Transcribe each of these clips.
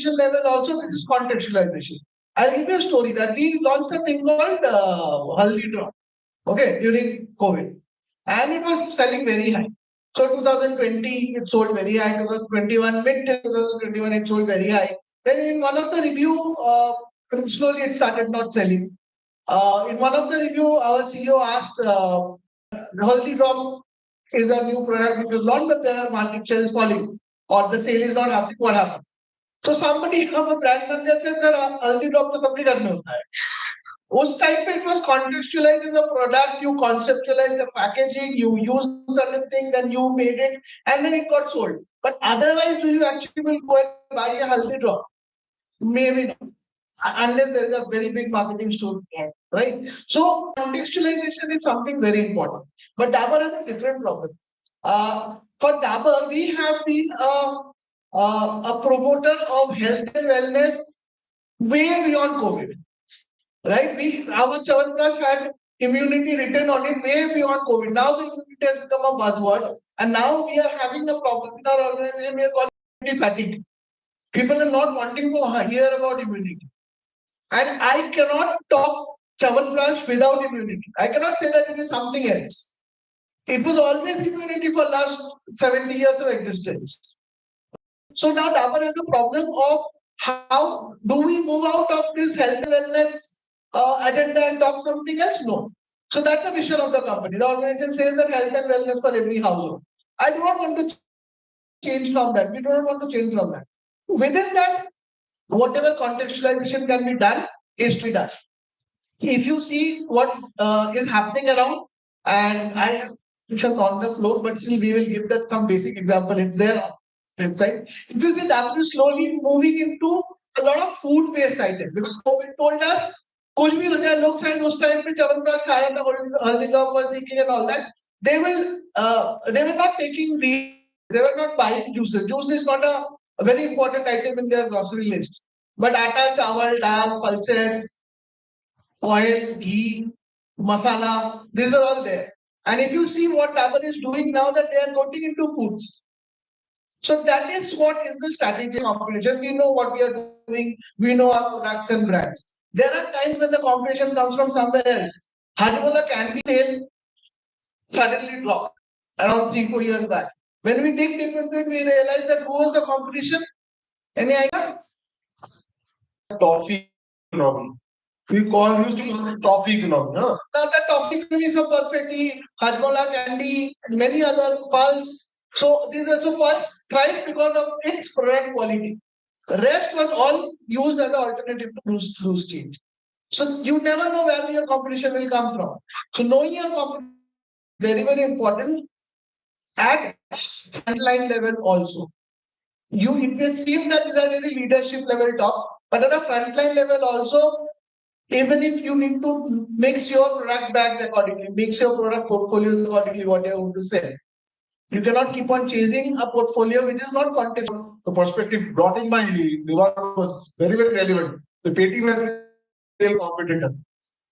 organization level also, this is contextualization. I'll give you a story that we launched a thing called Haldi Drop, okay, during COVID, and it was selling very high. So 2020 it sold very high. 2021 mid 2021 it sold very high. Then in one of the review, slowly it started not selling. In one of the review, our CEO asked, Haldi Drop is a new product which is launched, but the market share is falling or the sale is not happening. What happened? So somebody from a brand manager said, "Sir, Haldi Drop तो सबके घर में होता है." उस time पे it was contextualized as a product, you conceptualize the packaging, you use certain things, then you made it, and then it got sold. But otherwise, do you actually will go and buy a Haldi Drop? Maybe not. Unless there is a very big marketing story, right? So contextualization is something very important. But Dabur has a different problem. For Dabur, we have been a promoter of health and wellness way beyond COVID, right? Our Chyawanprash had immunity written on it way beyond COVID. Now the immunity has become a buzzword, and now we are having a problem in our organization. We are calling immunity fatigue. People are not wanting to hear about immunity. And I cannot talk Chyawanprash without immunity. I cannot say that it is something else. It was always immunity for last 70 years of existence. So now Dabur has a problem of how do we move out of this health and wellness agenda and talk something else? No. So that's the vision of the company. The organization says that health and wellness for every household. I do not want to change from that. We do not want to change from that. Within that, whatever contextualization can be done is to be done. If you see what is happening around, and I shall on the floor, but still we will give that some basic example. It's there on website. If you see that is slowly moving into a lot of food-based items because COVID told us कुछ भी हो जाए लोग शायद उस time पे च्यवनप्राश खाया था हल्दी drop was thinking and all that. They were not taking these. They were not buying juices. Juice is not a very important item in their grocery list. But atta, chawal, dal, pulses, oil, ghee, masala, these are all there. And if you see what Dabur is doing now, that they are going into foods. So that is what is the strategic competition. We know what we are doing. We know our products and brands. There are times when the competition comes from somewhere else. Hajmola candy sale suddenly dropped around 3-4 years back. When we dig deep into it, we realize that who was the competition? Any idea? Toffee economy. We used to call it toffee economy. Huh? Now the toffee economy is a perfectly Hajmola candy and many other pulse. So these are so pulse thrived because of its product quality. The rest was all used as an alternative to loose change. So you never know where your competition will come from. So knowing your competition is very, very important at frontline level also. It may seem that these are very leadership level talks, but at a frontline level also, even if you need to mix your product bags accordingly, mix your product portfolio accordingly, what you're going to sell. You cannot keep on chasing a portfolio which is not contextual. The perspective brought in by Diwan was very, very relevant. The Paytm has a real competitor,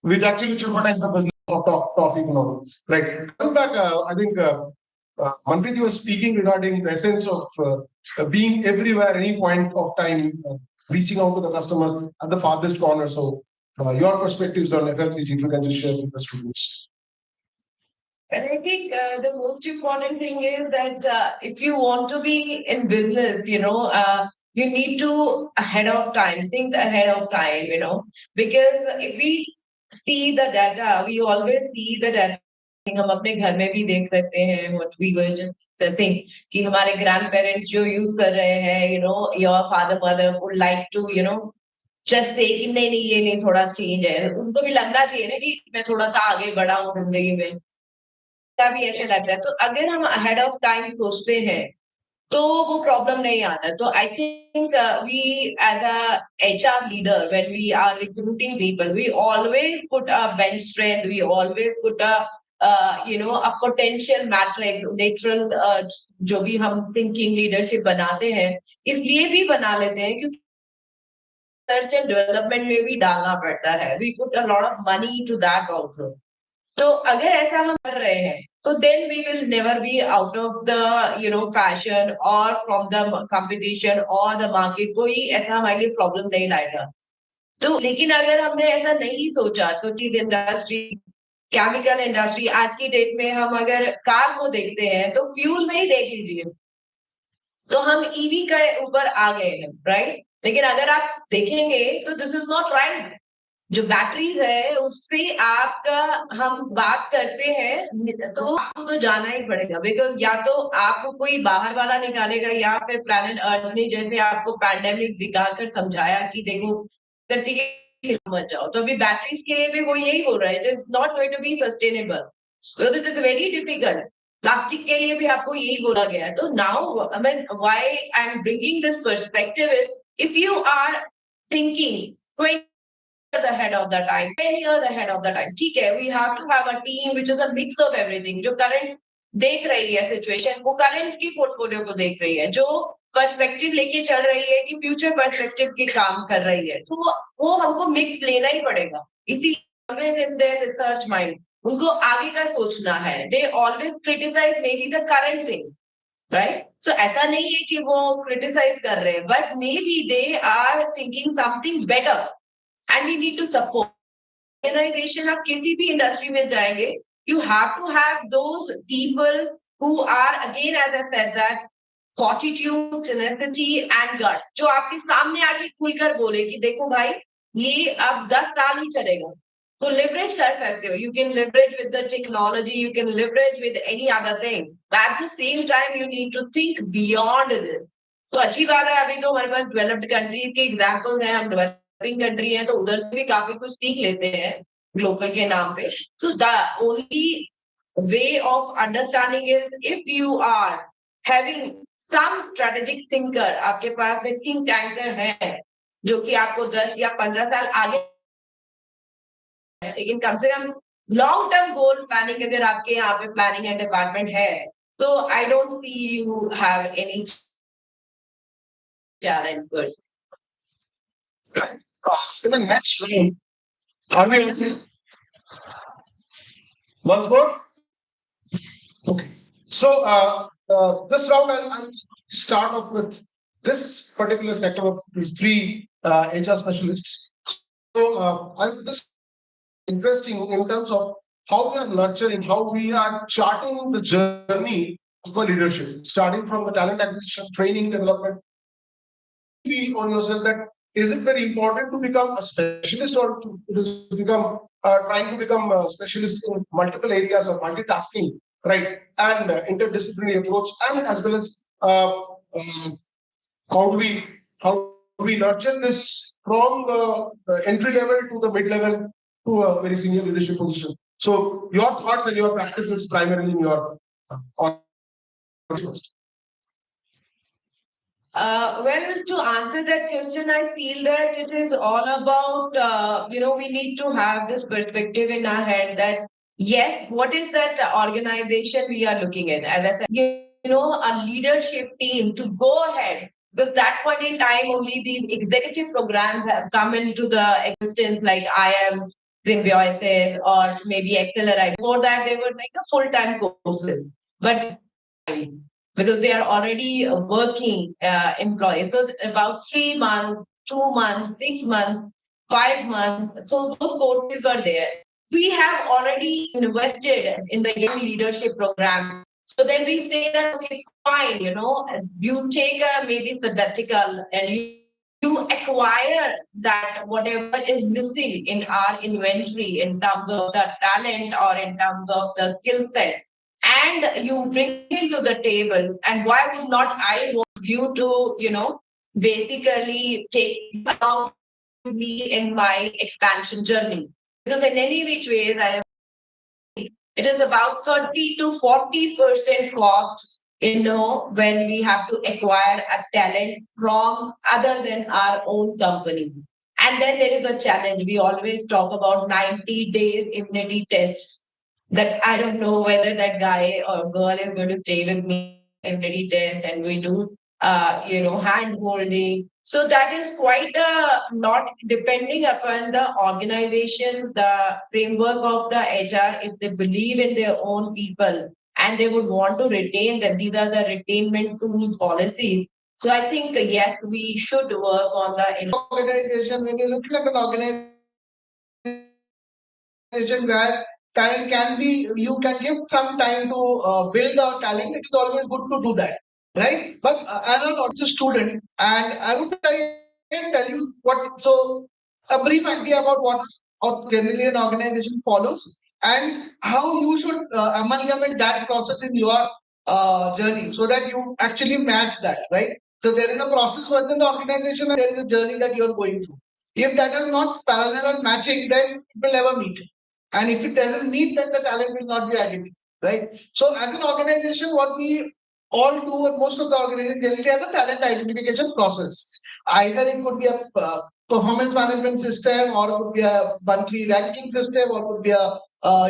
which actually jeopardized the business of toffee economy. Right. Coming back, I think Manpreet was speaking regarding the essence of being everywhere, any point of time, reaching out to the customers at the farthest corner. So, your perspectives on FMCG, if you can just share with the students. And I think the most important thing is that if you want to be in business, you need to ahead of time, think ahead of time, because if we see the data, we always see the data. हम अपने घर में भी देख सकते हैं what we were just think कि हमारे grandparents जो use कर रहे हैं, your father mother would like to, just say कि नहीं ये नहीं थोड़ा change है, उनको भी लगना चाहिए ना कि मैं थोड़ा सा आगे बढ़ा हूँ जिंदगी में, तभी ऐसे लगता है. तो अगर हम ahead of time सोचते हैं तो वो प्रॉब्लम नहीं आता. तो I think we as a HR leader, when we are recruiting people, we always put a bench strength, we always put a a potential matrix, natural जो भी हम thinking leadership बनाते हैं, इसलिए भी बना लेते हैं क्योंकि research and development में भी डालना पड़ता है. We put a lot of money to that also. तो अगर ऐसा हम कर रहे हैं So then we will never be out of the fashion or from the competition or the market. कोई ऐसा हमारे लिए प्रॉब्लम नहीं लाएगा. तो लेकिन अगर हमने ऐसा नहीं सोचा तो चीज इंडस्ट्री, केमिकल इंडस्ट्री, आज की डेट में हम अगर कार को देखते हैं तो फ्यूल में ही देख लीजिए, तो हम ईवी के ऊपर आ गए हैं, राइट. लेकिन अगर आप देखेंगे तो दिस इज नॉट राइट. जो बैटरीज है उससे आपका हम बात करते हैं तो आपको तो जाना ही पड़ेगा, बिकॉज या तो आपको कोई बाहर वाला निकालेगा या फिर प्लैनेट अर्थ ने जैसे आपको पैंडेमिक दिखाकर समझाया कि देखो धरती के खिलाफ मत जाओ, तो अभी बैटरीज के लिए भी वो यही हो रहा है, it is not going to be sustainable, because it is very difficult. Plastic के लिए भी आपको यही बोला गया है. तो now I mean why I am bringing this perspective is, if you are thinking the head of the time, 10 years ahead of the time, ठीक है, we have to have a team which is a mix of everything. जो current देख रही है situation, वो current की portfolio को देख रही है, जो पर्सपेक्टिव लेके चल रही है कि फ्यूचर पर्सपेक्टिव के काम कर रही है, तो वो हमको मिक्स लेना ही पड़ेगा. इसीलिए इन देयर रिसर्च माइंड उनको आगे का सोचना है. They always criticise maybe the current thing, right. So ऐसा नहीं है कि वो क्रिटिसाइज कर रहे हैं, but maybe they are thinking something better and we need to support. Organization आप किसी भी इंडस्ट्री में जाएंगे, you have to have those people who are, again as I said, that fortitude, tenacity and guts, जो आपके सामने आके खुलकर बोले कि देखो भाई ये अब 10 साल ही चलेगा. तो leverage कर सकते हो, you can leverage with the technology, you can leverage with any other thing, but at the same time you need to think beyond this. तो अच्छी बात है, अभी तो हमारे पास डेवलप्ड कंट्रीज के एग्जाम्पल हैं, हम डेवलपिंग कंट्री है तो उधर से भी काफी कुछ सीख लेते हैं ग्लोबल के नाम पे. So the only way of understanding is if you are having some strategic thinker, आपके पास में थिंक टैंकर है जो कि आपको 10 या 15 साल आगे, लेकिन कम से कम लॉन्ग टर्म गोल प्लानिंग अगर आपके यहाँ पे प्लानिंग एंड डिपार्टमेंट है, तो I don't see you have any challenge. In the next round, are we okay? Once more? Okay. So, this round, I'll start off with this particular sector of these three HR specialists. So, this is interesting in terms of how we are nurturing, how we are charting the journey of our leadership, starting from the talent acquisition, training, development. Feel on yourself that is it very important to become a specialist or to become trying to become a specialist in multiple areas of multitasking, right? And interdisciplinary approach, and as well as how do we nurture this from the entry level to the mid level to a very senior leadership position. So your thoughts and your practices primarily in your on. Well, to answer that question, I feel that it is all about, we need to have this perspective in our head that, yes, what is that organization we are looking at? As I said, a leadership team to go ahead. Because that point in time, only these executive programs have come into the existence, like IM, Symbiosis, or maybe Accelerate. Before that, they were like a full-time courses. But because they are already working employees. So about 3 months, 2 months, 6 months, 5 months. So those courses were there. We have already invested in the young leadership program. So then we say that, okay, fine, you take a maybe sabbatical and you acquire that whatever is missing in our inventory in terms of the talent or in terms of the skill set, and you bring it to the table. And why would not I want you to, basically take along with me in my expansion journey? Because in any which ways, it is about 30 to 40% costs, when we have to acquire a talent from other than our own company. And then there is a challenge. We always talk about 90 days immunity tests, that I don't know whether that guy or girl is going to stay with me immunity test, and we do hand holding. So that is quite not depending upon the organization, the framework of the HR. If they believe in their own people and they would want to retain them, these are the retainment tool policies. So I think yes, we should work on the organization. When you look at an organization where talent can be, you can give some time to build our talent. It is always good to do that, right? But as a student, and I would try and tell you what. So a brief idea about what generally an organization follows and how you should amalgamate that process in your journey so that you actually match that, right? So there is a process within the organization and there is a journey that you're going through. If that is not parallel or matching, then it will never meet. And if it doesn't meet, then the talent will not be identified, right? So as an organization, what we all do, and most of the organizations generally has a talent identification process. Either it could be a performance management system, or it could be a monthly ranking system, or it could be a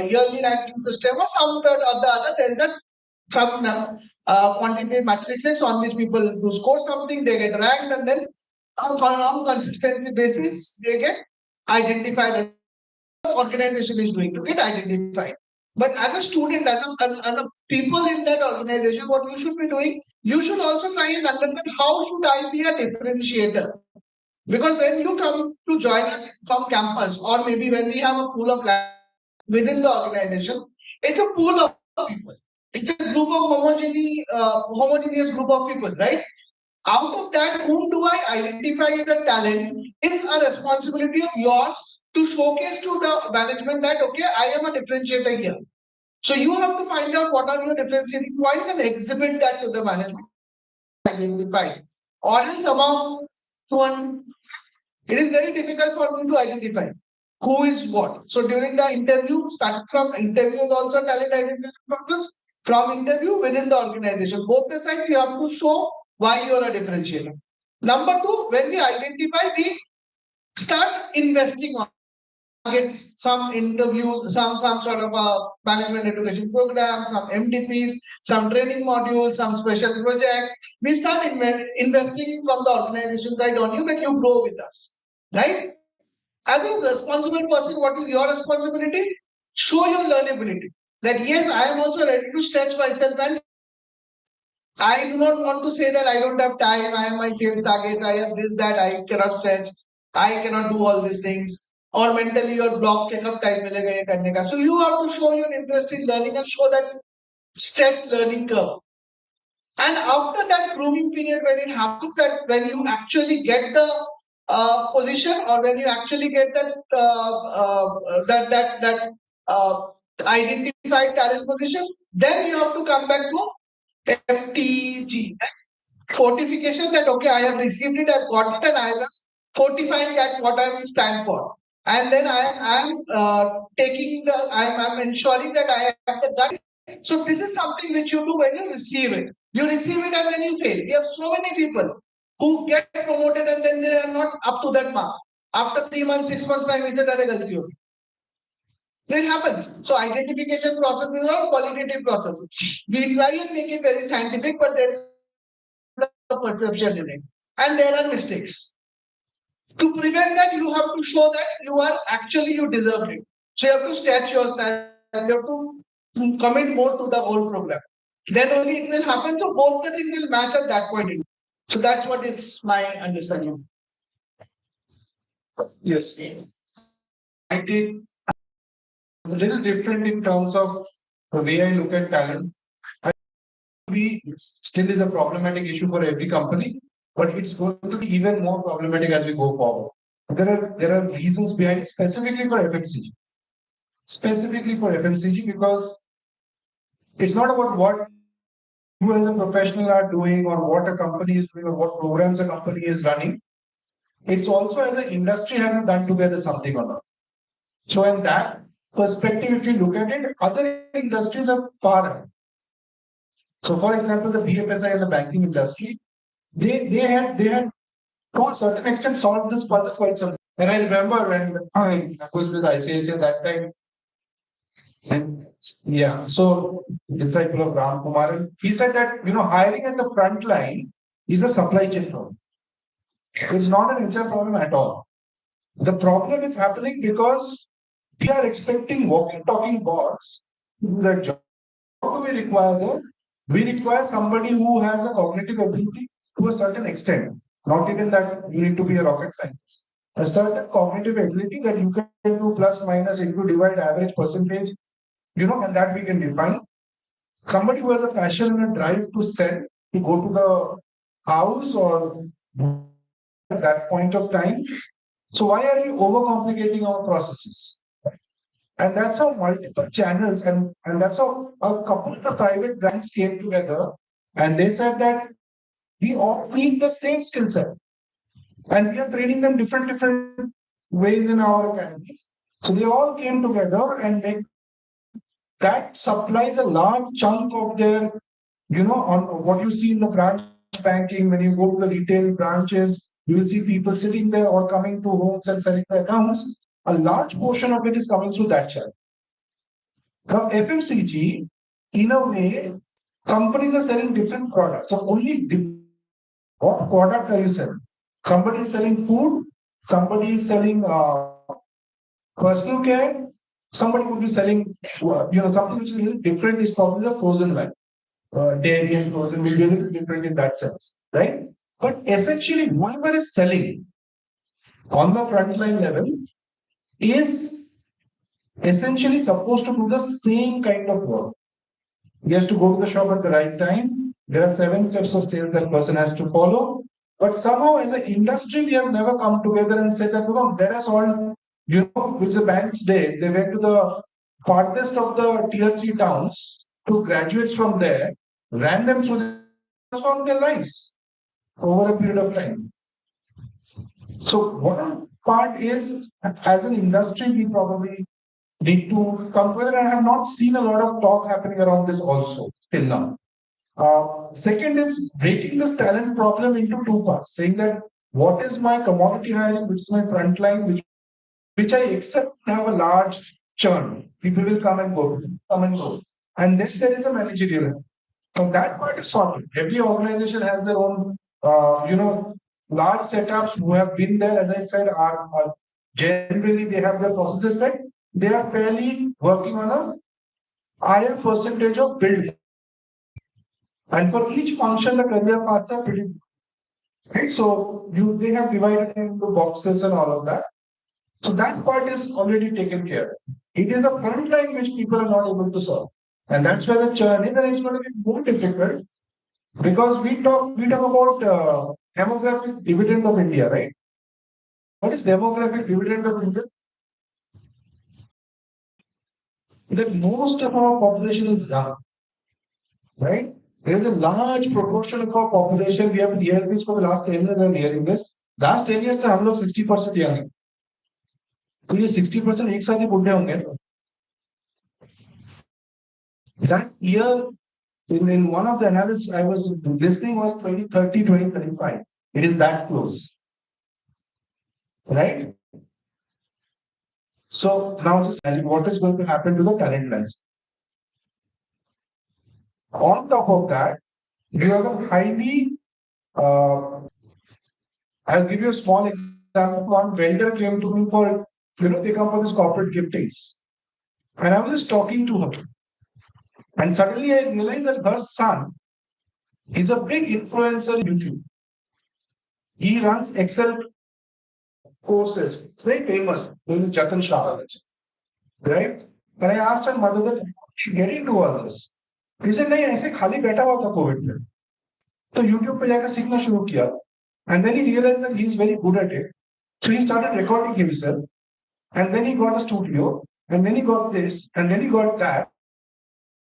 yearly ranking system, or some third or the other. There is a some quantitative matrices on which people do score something, they get ranked, and then on consistency basis, they get identified as organization is doing to get identified. But as a student, as a people in that organization, what you should be doing, you should also try and understand how should I be a differentiator. Because when you come to join us from campus, or maybe when we have a pool of within the organization, it's a pool of people. It's a group of homogeneous group of people, right? Out of that, whom do I identify as a talent is a responsibility of yours to showcase to the management that, okay, I am a differentiator here. So you have to find out what are your differentiating points and exhibit that to the management. Identify. Or else among one, it is very difficult for me to identify who is what. So during the interview, start from interview is also talent identification process. From interview within the organization, both the sides you have to show why you are a differentiator. Number two, when we identify, we start investing on targets, some interviews, some sort of a management education program, some MDPs, some training modules, some special projects. We start investing from the organization side on you that you grow with us, right? As a responsible person, what is your responsibility? Show your learnability. That yes, I am also ready to stretch myself, and I do not want to say that I don't have time, I have my sales target, I have this, that, I cannot stretch, I cannot do all these things. Or mentally you're blocked, enough time milega ye karne ka. So you have to show your interest in learning and show that stretched learning curve. And after that grooming period, when it happens that when you actually get the position, or when you actually get that identified talent position, then you have to come back to FTG, fortification, that okay, I have received it, I've got it, and I am fortifying that what I will stand for. And then I am taking the, I'm ensuring that I have the gut. So this is something which you do when you receive it. You receive it and then you fail. We have so many people who get promoted and then they are not up to that mark. After 3 months, 6 months time, it's a galti hogi. It happens. So identification process is not a qualitative process. We try and make it very scientific, but there is a perception in it. And there are mistakes. To prevent that, you have to show that you are actually, you deserve it. So you have to stretch yourself, you have to commit more to the whole program. Then only it will happen. So both the things will match at that point. So that's what is my understanding. Yes. I take a little different in terms of the way I look at talent. I think still is a problematic issue for every company, but it's going to be even more problematic as we go forward. There are reasons behind it, specifically for FMCG. Specifically for FMCG, because it's not about what you as a professional are doing, or what a company is doing, or what programs a company is running. It's also as an industry, have you done together something or not? So in that perspective, if you look at it, other industries are far ahead. So for example, the BFSI and the banking industry, they had to a certain extent solved this puzzle quite some. And I remember when I was with ICICI at that time, and yeah, so disciple of Ram Kumar, and he said that hiring at the front line is a supply chain problem. It's not an HR problem at all. The problem is happening because we are expecting walking, talking bots to do that job. What do we require there? We require somebody who has a cognitive ability to a certain extent. Not even that you need to be a rocket scientist. A certain cognitive ability that you can do plus minus into divide average percentage, and that we can define. Somebody who has a passion and a drive to sell, to go to the house or at that point of time. So why are we overcomplicating our processes? And that's how multiple channels and that's how a couple of the private brands came together and they said that we all need the same skill set and we are training them different ways in our academies. So they all came together and that supplies a large chunk of their, on what you see in the branch banking, when you go to the retail branches, you will see people sitting there or coming to homes and selling their accounts. A large portion of it is coming through that channel. Now, FMCG, in a way, companies are selling different products. So only what product are you selling? Somebody is selling food, somebody is selling personal care, somebody could be selling, something which is a little different is probably the frozen line. Dairy and frozen will be a little different in that sense, right? But essentially, whoever is selling on the frontline level is essentially supposed to do the same kind of work. He has to go to the shop at the right time. There are 7 steps of sales that person has to follow. But somehow, as an industry, we have never come together and said that, let us all, which the banks did. They went to the farthest of the tier 3 towns, took graduates from there, ran them through transformed their lives over a period of time. So one part is, as an industry, we probably need to come together. I have not seen a lot of talk happening around this also till now. Second is breaking this talent problem into 2 parts, saying that what is my commodity hiring, which is my front line, which I accept have a large churn. People will come and go, come and go. And then there is a managerial. So that part is sorted. Every organization has their own, large setups who have been there, as I said, are generally they have their processes set. They are fairly working on a higher percentage of build. And for each function, the career paths are pretty right. So they have divided into boxes and all of that. So that part is already taken care of. It is a front line which people are not able to solve. And that's where the churn is, and it's going to be more difficult because we talk about demographic dividend of India, right? What is demographic dividend of India? That most of our population is young, right? There is a large proportion of our population. We have been hearing this for the last 10 years. I'm hearing this. Last 10 years से हम लोग 60% young हैं. तो ये 60% एक साथ ही बुढ़े होंगे. That year, in one of the analysis I was listening was 2030, 2035. It is that close, right? So now just what is going to happen to the talent landscape? On top of that, you have a highly, I'll give you a small example. One vendor came to me for, they come for this corporate giftings. And I was just talking to her. And suddenly I realized that her son is a big influencer on YouTube. He runs Excel courses. It's very famous. His name is Jatan Shah. Right? And I asked her mother that she get into all this. He said, नहीं ऐसे खाली बैठा हुआ था Covid में तो YouTube पे जाकर सीखना शुरू किया and then he realized that he is very good at it. So he started recording himself and then he got a studio and then he got this and then he got that.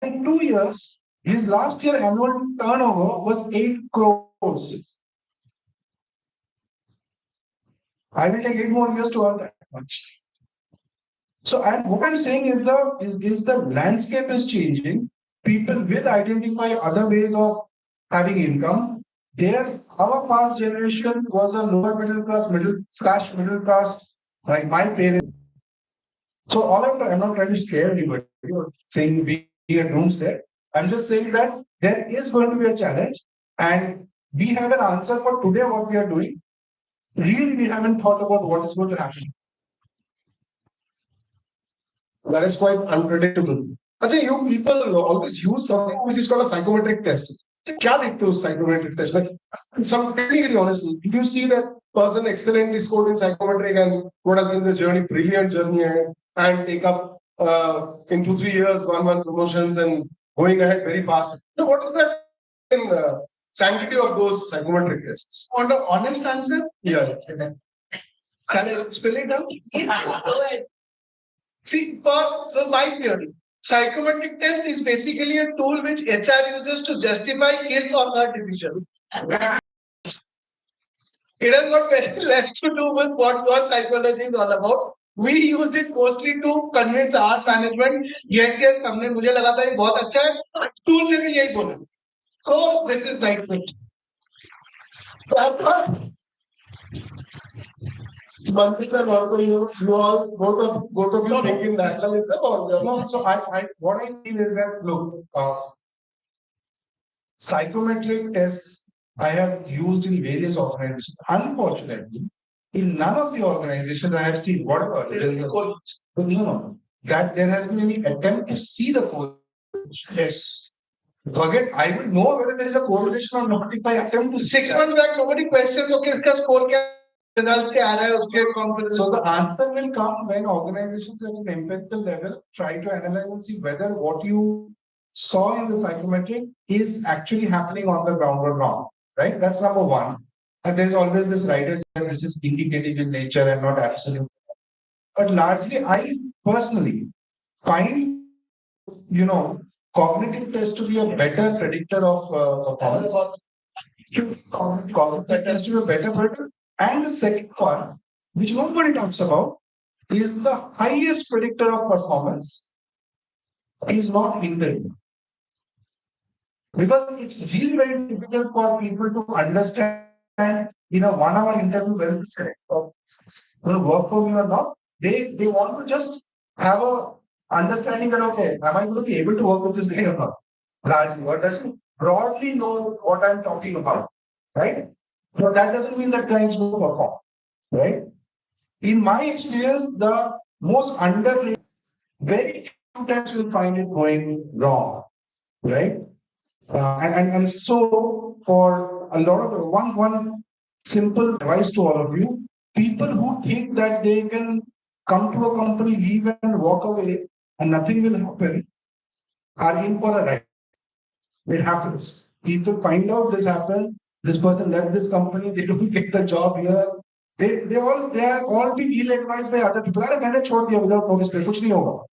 In 2 years, his last year annual turnover was 8 crores. I will take 8 more years to earn that much. So, and what I'm saying is the landscape is changing. People will identify other ways of having income. Our past generation was a lower middle class, like my parents. So I'm not trying to scare anybody or saying be a doomsday. I'm just saying that there is going to be a challenge, and we have an answer for today what we are doing. Really, we haven't thought about what is going to happen. That is quite unpredictable. Actually, you people always use something which is called a psychometric test. क्या देखते हो psychometric test? Like, some technically honestly, did you see that person excellently scored in psychometric and what has been the journey, brilliant journey ahead, and take up in 2-3 years, one promotions and going ahead very fast. So what is that in, sanctity of those psychometric tests? Want an honest answer? Yeah. Can I spell it out? Go ahead. See, for my theory, psychometric test is basically a tool which HR uses to justify his or her decision. It has got very less to do with what your psychology is all about. We use it mostly to convince our management. Yes, हमने मुझे लगा था ये बहुत अच्छा है. Tool ने भी यही बोला. So this is right fit. You all both of you think in that level itself, or no? So what I feel is that look, psychometric tests I have used in various organizations. Unfortunately, in none of the organizations I have seen whatever that there has been any attempt to see the correlation. Yes. Forget, I will know whether there is a correlation or not if I attempt to 6 months back, nobody questions, okay, इसका score क्या results क्या आ रहा है उसके confidence. So the answer will come when organizations at an empirical level try to analyze and see whether what you saw in the psychometric is actually happening on the ground or not. Right? That's number one. And there's always this writer saying this is indicative in nature and not absolute. But largely, I personally find, cognitive test to be a better predictor of performance. Cognitive test to be a better predictor. And the second one, which nobody talks about, is the highest predictor of performance is not interview. Because it's really very difficult for people to understand in a 1 hour interview whether this will work for me or not. They want to just have a understanding that okay, am I going to be able to work with this guy or not? Largely, or doesn't broadly know what I'm talking about, right? But that doesn't mean that clients will perform, right? In my experience, the most underrated, very few times you'll find it going wrong, right? And so for a lot of one simple advice to all of you, people who think that they can come to a company, leave and walk away and nothing will happen are in for a ride. It happens. People find out this happens. This person left this company. They don't get the job here. They are all being ill-advised by other people. अरे मैंने छोड़ दिया without notice पे कुछ नहीं होगा.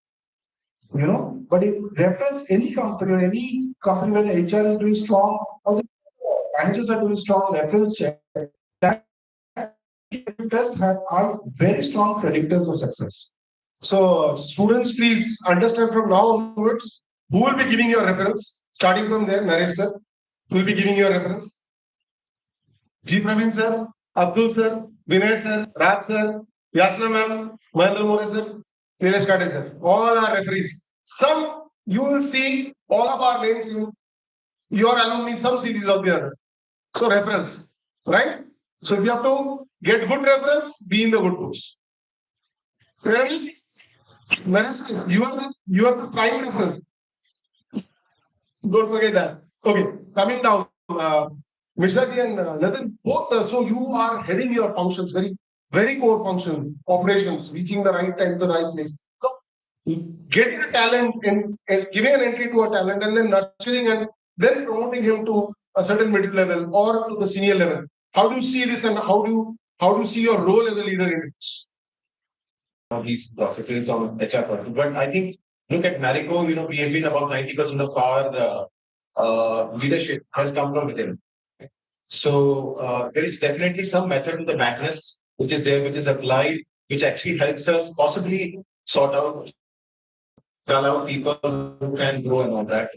But if reference any company or any company where the HR is doing strong or the managers are doing strong reference check, that tests are very strong predictors of success. So students, please understand from now onwards who will be giving your reference. Starting from there, Naresh sir will be giving your reference. G. Praveen sir, Abdul sir, Vinay sir, Raj sir, Yashna ma'am, Mahendra More sir, Nilesh Kade sir. All are referees. Some you will see all of our names in your alumni, some series of the others. So reference, right? So if you have to get good reference, be in the good books. Clearly, you are the prime reference. Don't forget that. Okay, coming down, Mishraji and Nathan, both. So you are heading your functions, very core function, operations, reaching the right time, the right place. So getting a talent and giving an entry to a talent and then nurturing and then promoting him to a certain middle level or to the senior level. How do you see this and how do you see your role as a leader in this? These processes on HR person. But I think look at Marico, we have been about 90% of our leadership has come from within. So there is definitely some method to the madness which is there, which is applied, which actually helps us possibly sort out, call out people who can grow and all that.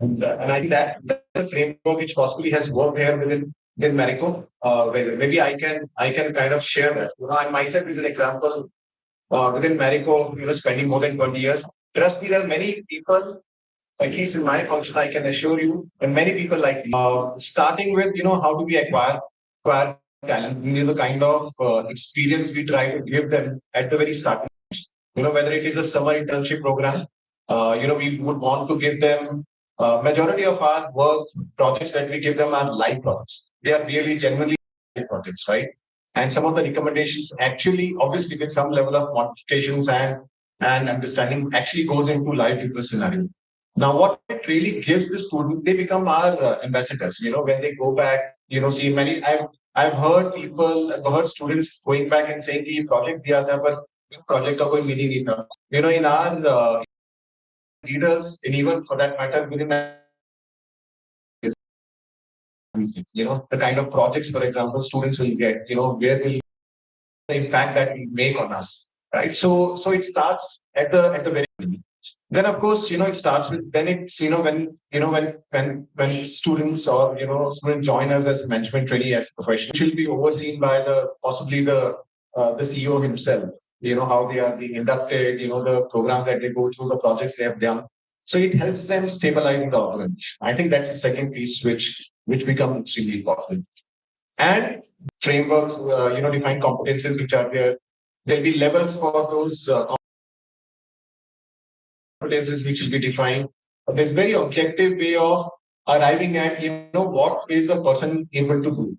And I think that's a framework which possibly has worked here within Marico. Maybe I can kind of share that. I myself is an example. Within Marico, spending more than 20 years. Trust me, there are many people At least in my function, I can assure you, and many people like me, starting with, how do we acquire talent, the kind of experience we try to give them at the very start. Whether it is a summer internship program, we would want to give them majority of our work projects that we give them are live projects. They are really genuinely live projects, right? And some of the recommendations actually, obviously, with some level of modifications and understanding, actually goes into live business scenario. Now, what it really gives the student, they become our ambassadors. When they go back, see many. I've heard people, I've heard students going back and saying, "कि project दिया था पर project का कोई meaning नहीं था." In our leaders, and even for that matter, within the kind of projects, for example, students will get, where will the impact that we make on us, right? So it starts at the very beginning. Then of course, it starts with, then it's, when students or students join us as management trainee, as professional, it should be overseen by possibly the CEO himself. How they are being inducted, the programs that they go through, the projects they have done. So it helps them stabilize the organization. I think that's the second piece which becomes extremely important. And frameworks, define competencies which are there. There'll be levels for those competencies which will be defined. There's very objective way of arriving at, what is a person able to do.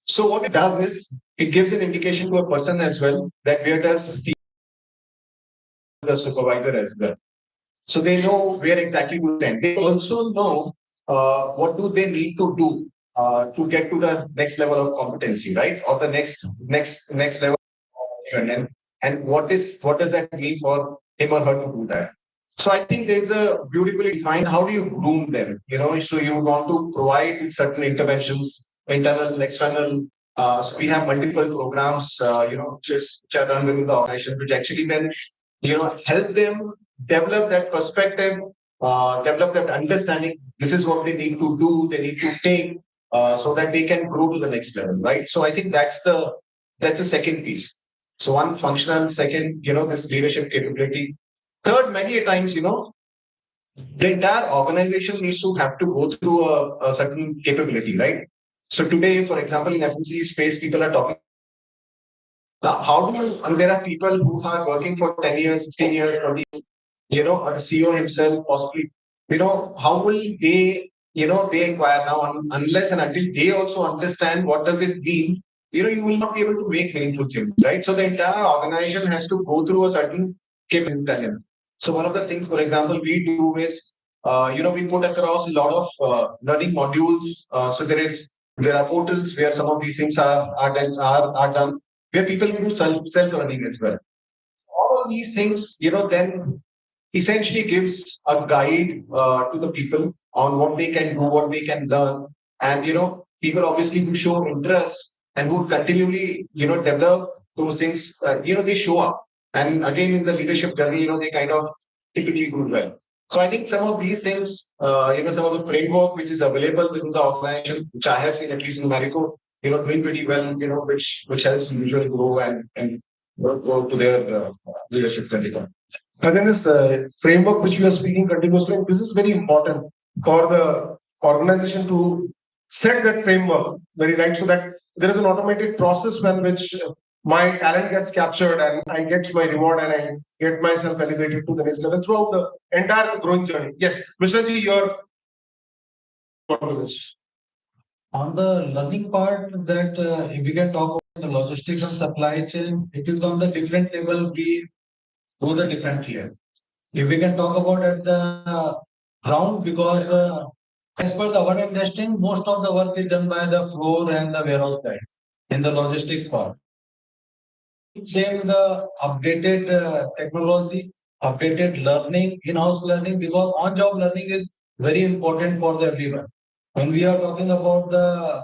So what it does is it gives an indication to a person as well that where does the supervisor as well. So they know where exactly to send. They also know what do they need to do to get to the next level of competency, right? Or the next level. And what does that mean for him or her to do that? So I think there's a beautifully defined how do you groom them, so you want to provide certain interventions, internal, external. So we have multiple programs, which are done within the organization, which actually then, help them develop that perspective, develop that understanding. This is what they need to do, they need to take, so that they can grow to the next level, right? So I think that's the second piece. So one functional, second, this leadership capability. Third, many a times, the entire organization needs to have to go through a certain capability, right? So today, for example, in FMCG space, people are talking. Now, how do you, and there are people who are working for 10 years, 15 years, 20 years, a CEO himself, possibly, how will they, they acquire now, unless and until they also understand what does it mean, you will not be able to make meaningful changes, right? So the entire organization has to go through a certain capability. So one of the things, for example, we do is, we put across a lot of learning modules. So there are portals where some of these things are done, where people can do self learning as well. All of these things, then essentially gives a guide to the people on what they can do, what they can learn, and people obviously who show interest and who continually develop those things, they show up, and again in the leadership journey, they kind of typically do well. So I think some of these things, some of the framework which is available within the organization, which I have seen at least in Marico, doing pretty well, which helps individuals grow and go to their leadership career. And then this framework which we are speaking continuously, this is very important for the organization to set that framework very right, so that there is an automated process when which my talent gets captured and I get my reward and I get myself elevated to the next level throughout the entire growing journey. Yes, Mr. Ji, your on the learning part, that if we can talk about the logistics and supply chain, it is on the different level we do the different layer. If we can talk about at the ground, because as per the our understanding, most of the work is done by the floor and the warehouse side in the logistics part. Same the updated technology, updated learning, in-house learning, because on-job learning is very important for the everyone. When we are talking about the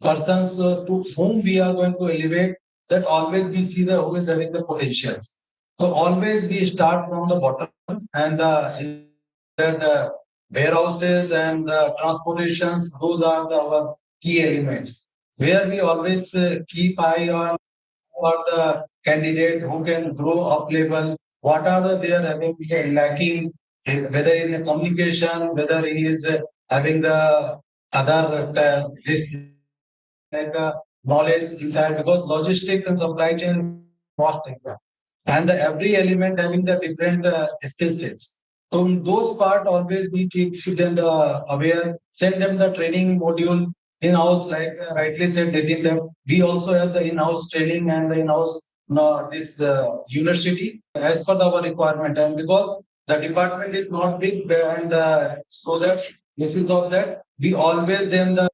persons to whom we are going to elevate, that always we see the who is having the potentials. So always we start from the bottom, and the warehouses and the transportations, those are our key elements where we always keep eye on for the candidate who can grow up level. What are they are having lacking whether in a communication, whether he is having the other this like knowledge in that, because logistics and supply chain vast like that, and every element having the different skill sets. So in those part always we keep them aware, send them the training module in-house, like rightly said Nitin, that we also have the in-house training and the in-house this university as per our requirement, and because the department is not big and so that this is all that we always then the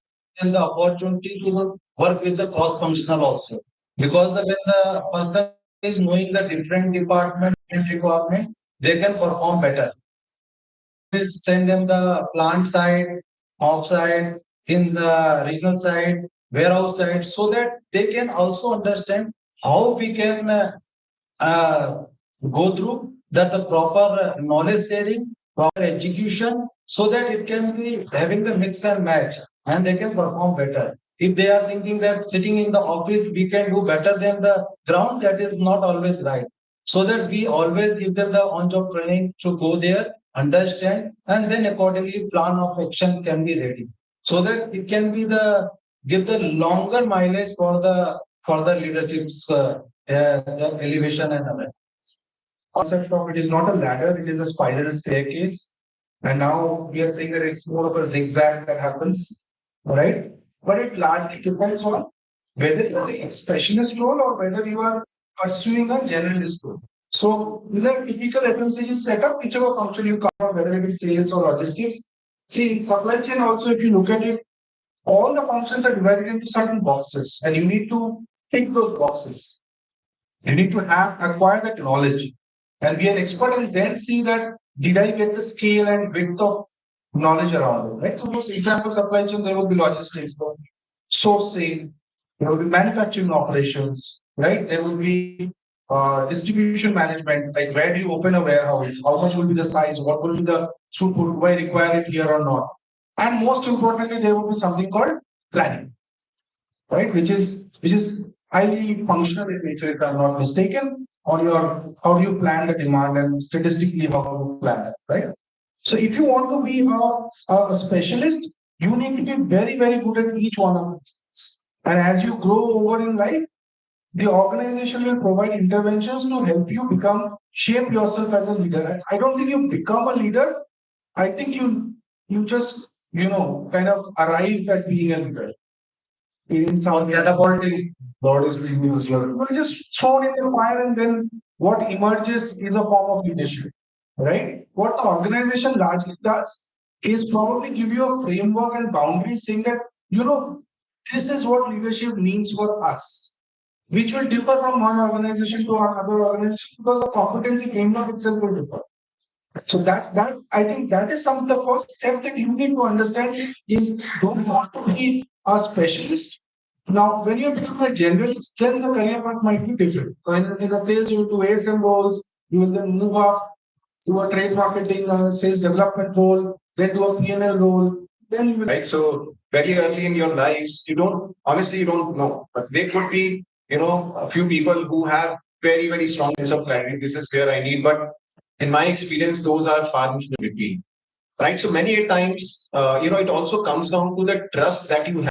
opportunity to work with the cross functional also, because when the person is knowing the different department and requirement, they can perform better. Is send them the plant side, offside, in the regional side, warehouse side, so that they can also understand how we can uh, go through that the proper knowledge sharing, proper execution, so that it can be having the mix and match and they can perform better. If they are thinking that sitting in the office we can do better than the ground, that is not always right. So that we always give them the on-job training to go there, understand, and then accordingly plan of action can be ready. So that it can be the give the longer mileage for the further leadership's the elevation and other. Concept of it is not a ladder, it is a spiral staircase. And now we are saying that it's more of a zigzag that happens, right? But it largely depends on whether you're a specialist role or whether you are pursuing a generalist role. So, in a typical FMCG setup, whichever function you cover, whether it is sales or logistics, see, in supply chain also, if you look at it, all the functions are divided into certain boxes, and you need to tick those boxes. You need to have acquire that knowledge and be an expert, and then see that did I get the scale and width of knowledge around it, right? So those example supply chain, there will be logistics, there will be sourcing, there will be manufacturing operations, right? There will be distribution management, like where do you open a warehouse, how much will be the size, what will be the throughput, do I require it here or not? And most importantly, there will be something called planning, right? Which is highly functional in nature, if I'm not mistaken, on your how do you plan the demand and statistically how do you plan it, right? So if you want to be a specialist, you need to be very, very good at each one of these. And as you grow over in life, the organization will provide interventions to help you become shape yourself as a leader. I don't think you become a leader. I think you just kind of arrive at being a leader in some catapulting God is being used here. Well, just thrown in the fire, and then what emerges is a form of leadership, right? What the organization largely does is probably give you a framework and boundaries saying that, this is what leadership means for us, which will differ from one organization to another organization because the competency framework itself will differ. So that I think that is some of the first step that you need to understand is don't want to be a specialist. Now, when you become a generalist, then the career path might be different. So in the sales, you will do ASM roles, you will then move up to a trade marketing sales development role, then to a P&L role, then you will. Right. So very early in your lives, you don't honestly you don't know, but there could be a few people who have very very strong sense of clarity. This is where I need, but in my experience, those are far between. Right. So many a times, it also comes down to the trust that you have.